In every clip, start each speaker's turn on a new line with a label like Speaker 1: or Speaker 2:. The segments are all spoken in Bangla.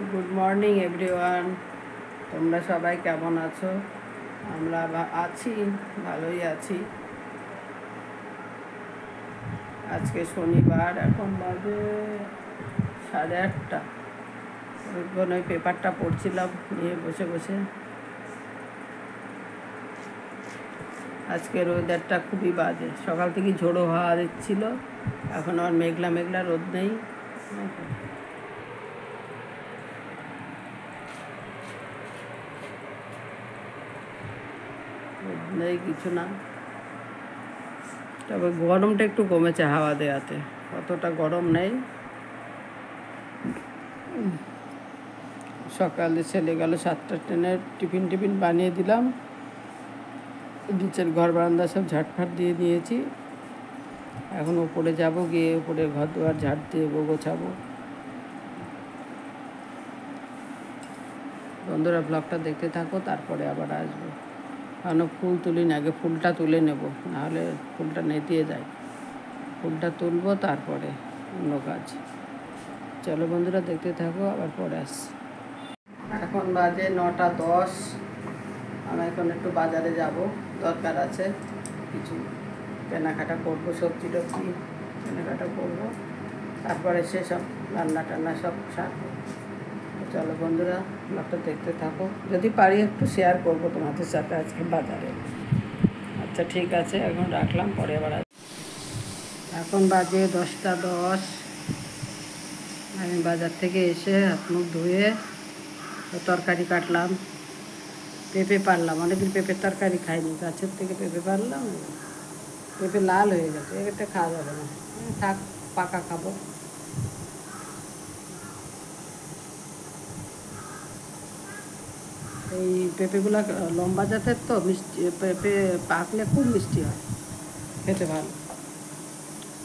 Speaker 1: Good morning everyone. তোমরা সবাই কেমন আছো? আমরা আছি, ভালোই আছি। আজকে শনিবার, এখন বাজে 8:30। ওই পেপারটা পড়ছিলাম নিয়ে বসে বসে। আজকের ওয়েদারটা খুবই বাজে, সকাল থেকে ঝোড়ো হাওয়া দিচ্ছিল, এখন আর মেঘলা মেঘলা, রোদ নেই। নেই কিছু না, তবে গরমটা একটু কমেছে হাওয়া দেওয়াতে, অতটা গরম নেই। সকালে ছেলে গেল 7টার ট্রেনের, টিফিন বানিয়ে দিলাম। নিচের ঘর বারান্দা সব ঝাড়ফাট দিয়ে নিয়েছি। এখন ওপরে যাব, গিয়ে ওপরে ঘর দুয়ার ঝাড় দিয়ে গোছাবো। বন্ধুরা ব্লগটা দেখতে থাকো, তারপরে আবার আসবো। কারণ ফুল তুলি না, আগে ফুলটা তুলে নেব, নাহলে ফুলটা নেতিয়ে যায়। ফুলটা তুলবো, তারপরে অন্য কাজ। চলো বন্ধুরা দেখতে থাকো, আবার পরে আসছি। এখন বাজে 9:10। আমি এখন একটু বাজারে যাব, দরকার আছে, কিছু কেনাকাটা করবো, সবজি টবজি কেনাকাটা করবো, তারপরে সেসব রান্না টান্না সব সারবো। চলো বন্ধুরা ব্লগটা দেখতে থাকো, যদি পারি একটু শেয়ার করবো তোমাদের সাথে আজকে বাজারে। আচ্ছা ঠিক আছে, এখন রাখলাম, পরে আবার এখন বাজে 10:10। আমি বাজার থেকে এসে হাত মুখ ধুয়ে তরকারি কাটলাম, পেঁপে পারলাম। অনেকদিন পেঁপের তরকারি খাইনি, গাছের থেকে পেঁপে পারলাম। পেঁপে লাল হয়ে গেছে, এটা খাওয়া যাবে না, থাক, পাকা খাবো। এই পেঁপেগুলো লম্বা জাতের তো, মিষ্টি পেঁপে পাকলে খুব মিষ্টি হয়, খেতে ভালো।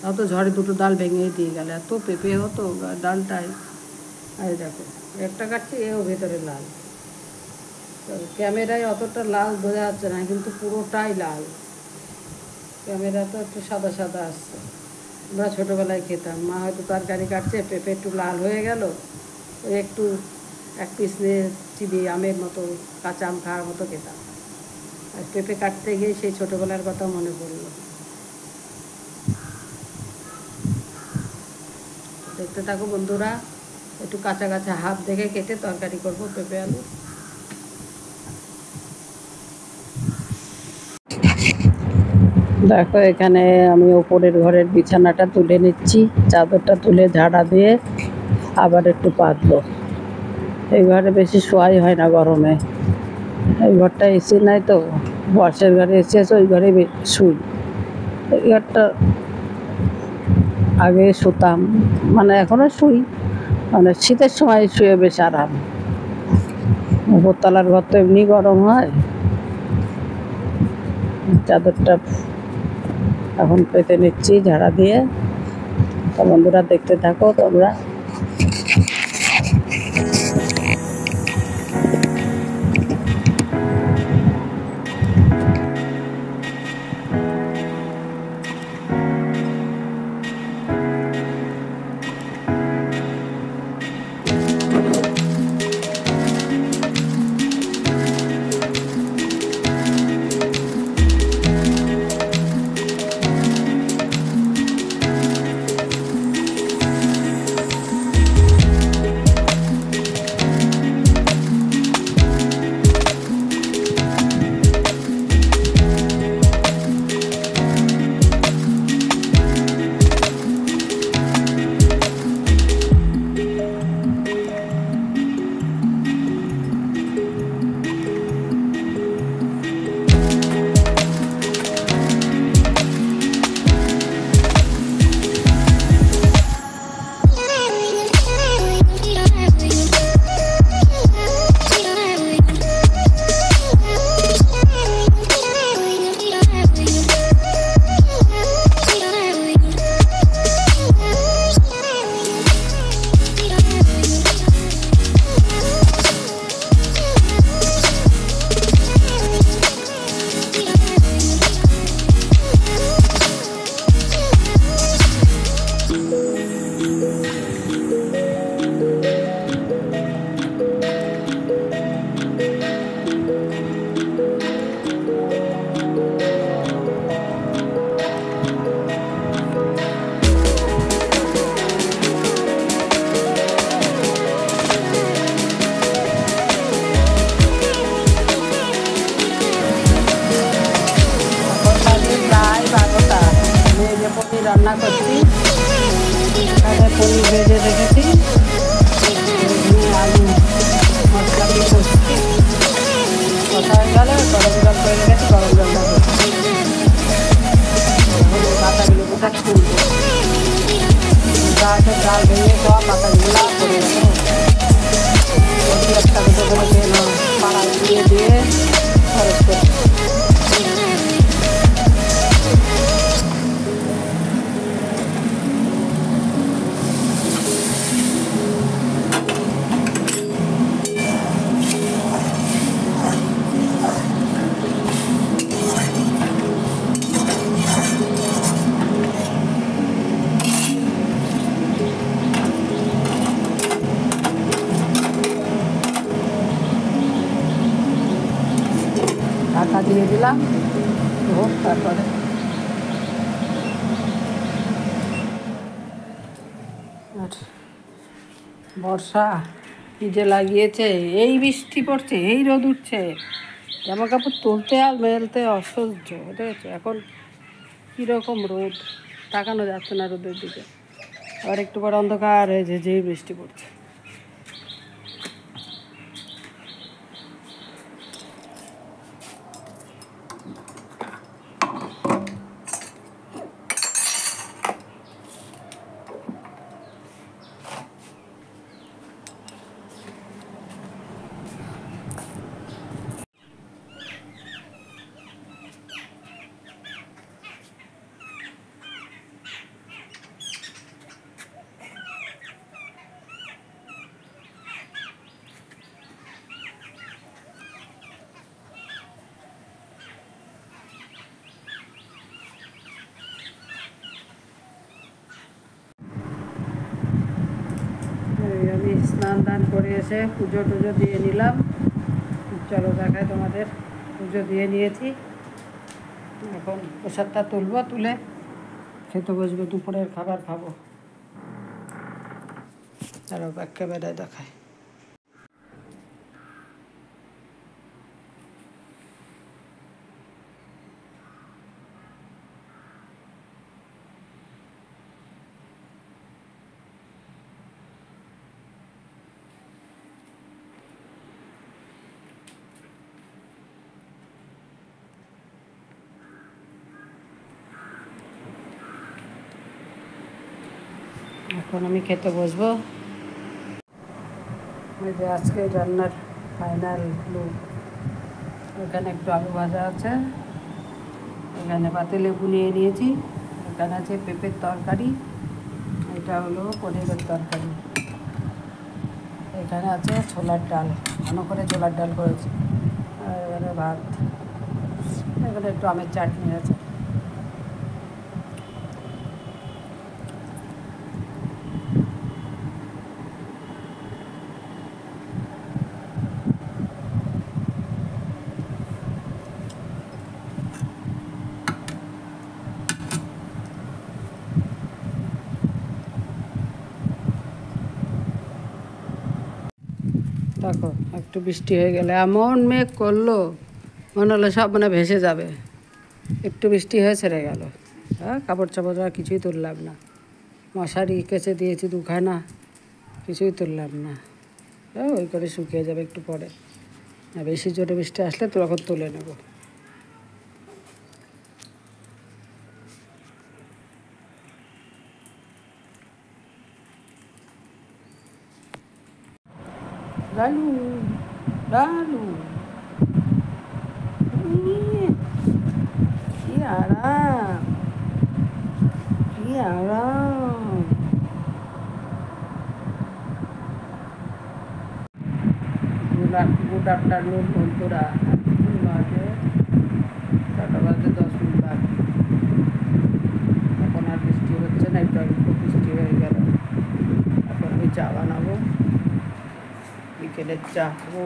Speaker 1: তাও তো ঝড়ে দুটো ডাল ভেঙেই দিয়ে গেল, এত পেঁপে হতো ডালটায়। আর দেখো একটা কাটছে, এও ভেতরে লাল। ক্যামেরায় অতটা লাল বোঝা যাচ্ছে না, কিন্তু পুরোটাই লাল। ক্যামেরা তো একটু সাদা সাদা আসছে। আমরা ছোটোবেলায় খেতাম, মা হয়তো তরকারি কাটছে, পেঁপে একটু লাল হয়ে গেল, ওই একটু এক পিস নিয়ে চিবিয়ে আমের মতো, কাঁচা আম খাওয়ার মতো খেতাম। আর পেঁপে কাটতে গিয়ে সেই ছোটোবেলার কথা মনে পড়লো। দেখতে থাকো বন্ধুরা, একটু কাঁচা কাঁচা হাফ দেখে কেটে তরকারি করবো পেঁপে আলু। দেখো এখানে আমি ওপরের ঘরের বিছানাটা তুলে নিচ্ছি, চাদরটা তুলে ঝাড়া দিয়ে আবার একটু পাতবো। এই ঘরে বেশি শোয়াই হয় না গরমে, এই ঘরটা এসি নাই তো, বর্ষের ঘরে এসি আছে, ওই ঘরে শুই। এই ঘরটা আগে শুতাম, মানে এখনও শুই, মানে শীতের সময় শুয়ে বেশ আরাম। উপরতলার ঘর তো এমনি গরম হয়। চাদরটা এখন পেতে নিচ্ছি ঝাড়া দিয়ে। তো বন্ধুরা দেখতে থাকো তোমরা। দিয়ে দিলাম, হোক তারপরে। আর বর্ষা কী যে লাগিয়েছে, এই বৃষ্টি পড়ছে, এই রোদ উঠছে, জামা কাপড় তুলতে আর মেলতে অসহ্য দেখেছো। এখন কীরকম রোদ, তাকানো যাচ্ছে না রোদের দিকে। আবার একটু পরে অন্ধকার হয়েছে, যেই বৃষ্টি পড়ছে। আমি স্নান দান করে এসে পুজো টুজো দিয়ে নিলাম। চলো দেখায় তোমাদের, পুজো দিয়ে নিয়েছি। এখন প্রসাদটা তুলবো, তুলে খেতে বসবো, দুপুরের খাবার খাবো। চলো একেবারে দেখায়। এখন আমি খেতে বসবো। ওই যে আজকে রান্নার ফাইনাল লুক। এখানে একটু আলু ভাজা আছে, এখানে পাতে লেবু নিয়ে নিয়েছি, এখানে আছে পেঁপের তরকারি, এটা হলো পনিরের তরকারি, এখানে আছে ছোলার ডাল, ঘন করে ছোলার ডাল করেছি, আর এখানে ভাত, এখানে একটু আমের চাটনি আছে। দেখো একটু বৃষ্টি হয়ে গেলে এমন মেঘ করলো, মনে হলো সব মানে ভেসে যাবে। একটু বৃষ্টি হয়ে ছেড়ে গেল। হ্যাঁ, কাপড় চাপড় আর কিছুই তুললাম না, মশারি কেচে দিয়েছি দুখানা, কিছুই তুললাম না। হ্যাঁ, ওই করে শুকিয়ে যাবে একটু পরে। আর বেশি জোরে বৃষ্টি আসলে তখন তুলে নেব। লালু, লালু, কি আরাম, কি আরাম। গুড আফটারনুন বন্ধুরা, বাজে 10:10 বাকি। এখন আর বৃষ্টি হচ্ছে না, একটু আগে খুব বৃষ্টি হয়ে গেল। এখন আমি চা বানাবো, বিকেলের চা খাবো।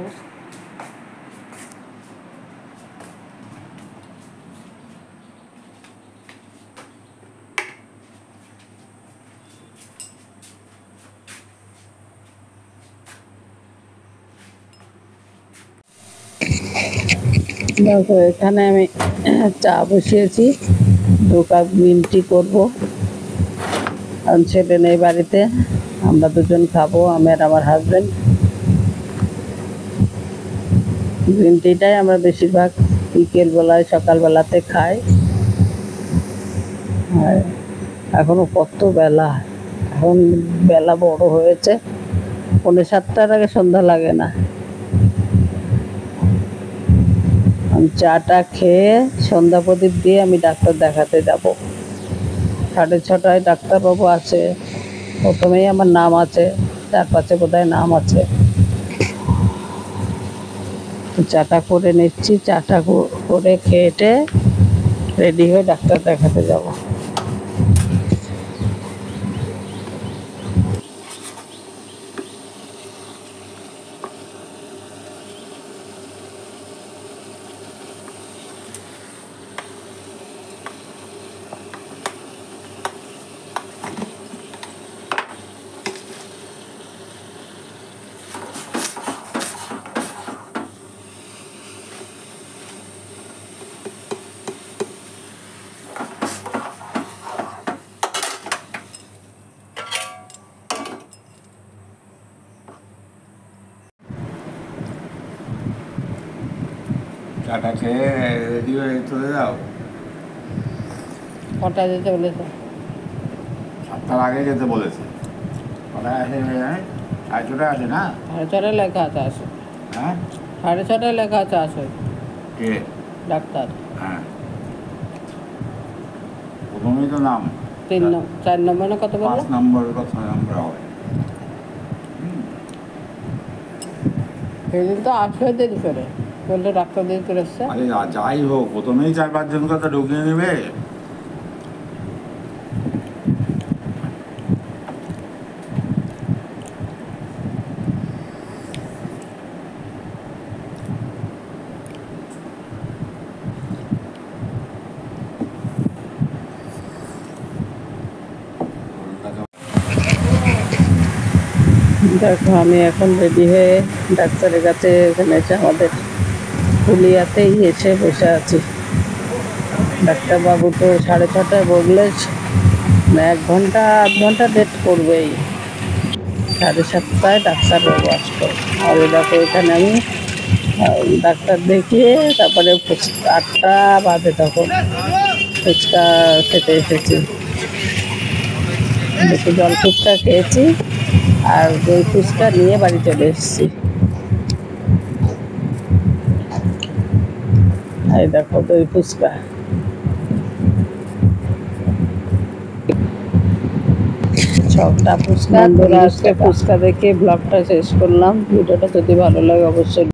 Speaker 1: দেখো এখানে আমি চা বসিয়েছি, 2 কাপ গ্রিন টি করবো, কারণ ছেলে নেই বাড়িতে, আমরা দুজন খাবো, আমি আর আমার হাজব্যান্ড। গ্রিন টিটাই আমরা বেশিরভাগ বিকেলবেলায় সকালবেলাতে খাই। আর এখনও কত বেলা, এখন বেলা বড় হয়েছে, 6:45 আগে সন্ধ্যা লাগে না। আমি চাটা খেয়ে সন্ধ্যা প্রদীপ দিয়ে আমি ডাক্তার দেখাতে যাব। 6:30টায় ডাক্তারবাবু আছে, প্রথমেই আমার নাম আছে, 4-5 বোধহয় নাম আছে। চাটা করে নিচ্ছি, চাটা করে খেয়ে রেডি হয়ে ডাক্তার দেখাতে যাব।
Speaker 2: চাটা খেয়ে রেডি হয়ে চলে যাও।
Speaker 1: কটা যেতে বলেছে?
Speaker 2: 7টার আগে যেতে বলেছে। কটায় আসে? 6:30টায় আসে না?
Speaker 1: 6:30 লেখা আছে আসে।
Speaker 2: হ্যাঁ,
Speaker 1: 6:30 লেখা আছে আসে
Speaker 2: কে?
Speaker 1: ডাক্তার।
Speaker 2: হ্যাঁ, প্রথমেই তো নাম
Speaker 1: 4 নম্বর না কত বললো?
Speaker 2: 5 নম্বর বা 6 নম্বর হবে।
Speaker 1: সেদিন তো আসবে দেরি করে, বললো ডাক্তার দেরি করে এসছে।
Speaker 2: আরে যাই হোক, প্রথমেই 4-5 জনকে তো ঢুকিয়ে নেবে।
Speaker 1: দেখো আমি এখন রেডি হয়ে ডাক্তারের কাছে, এখানে এসে আমাদের ফুলিয়াতেই এসে বসে আছি। ডাক্তারবাবু তো 6:30টায় বললে 1 ঘন্টা আধ ঘন্টা লেট করবেই। 7:30টায় ডাক্তারবাবু আসতো। আর দেখো এখানে আমি ডাক্তার দেখিয়ে তারপরে 8টা বাজে তখন ফুচকা খেতে এসেছি। একটু জল ফুচকা খেয়েছি আর দই ফুচকা নিয়ে বাড়ি চলে এসেছি। এই দেখো দই ফুচকা। ছটা ফুচকা, বন্ধুরা আজকে ফুচকা দেখে ব্লগটা শেষ করলাম। ভিডিওটা যদি ভালো লাগে অবশ্যই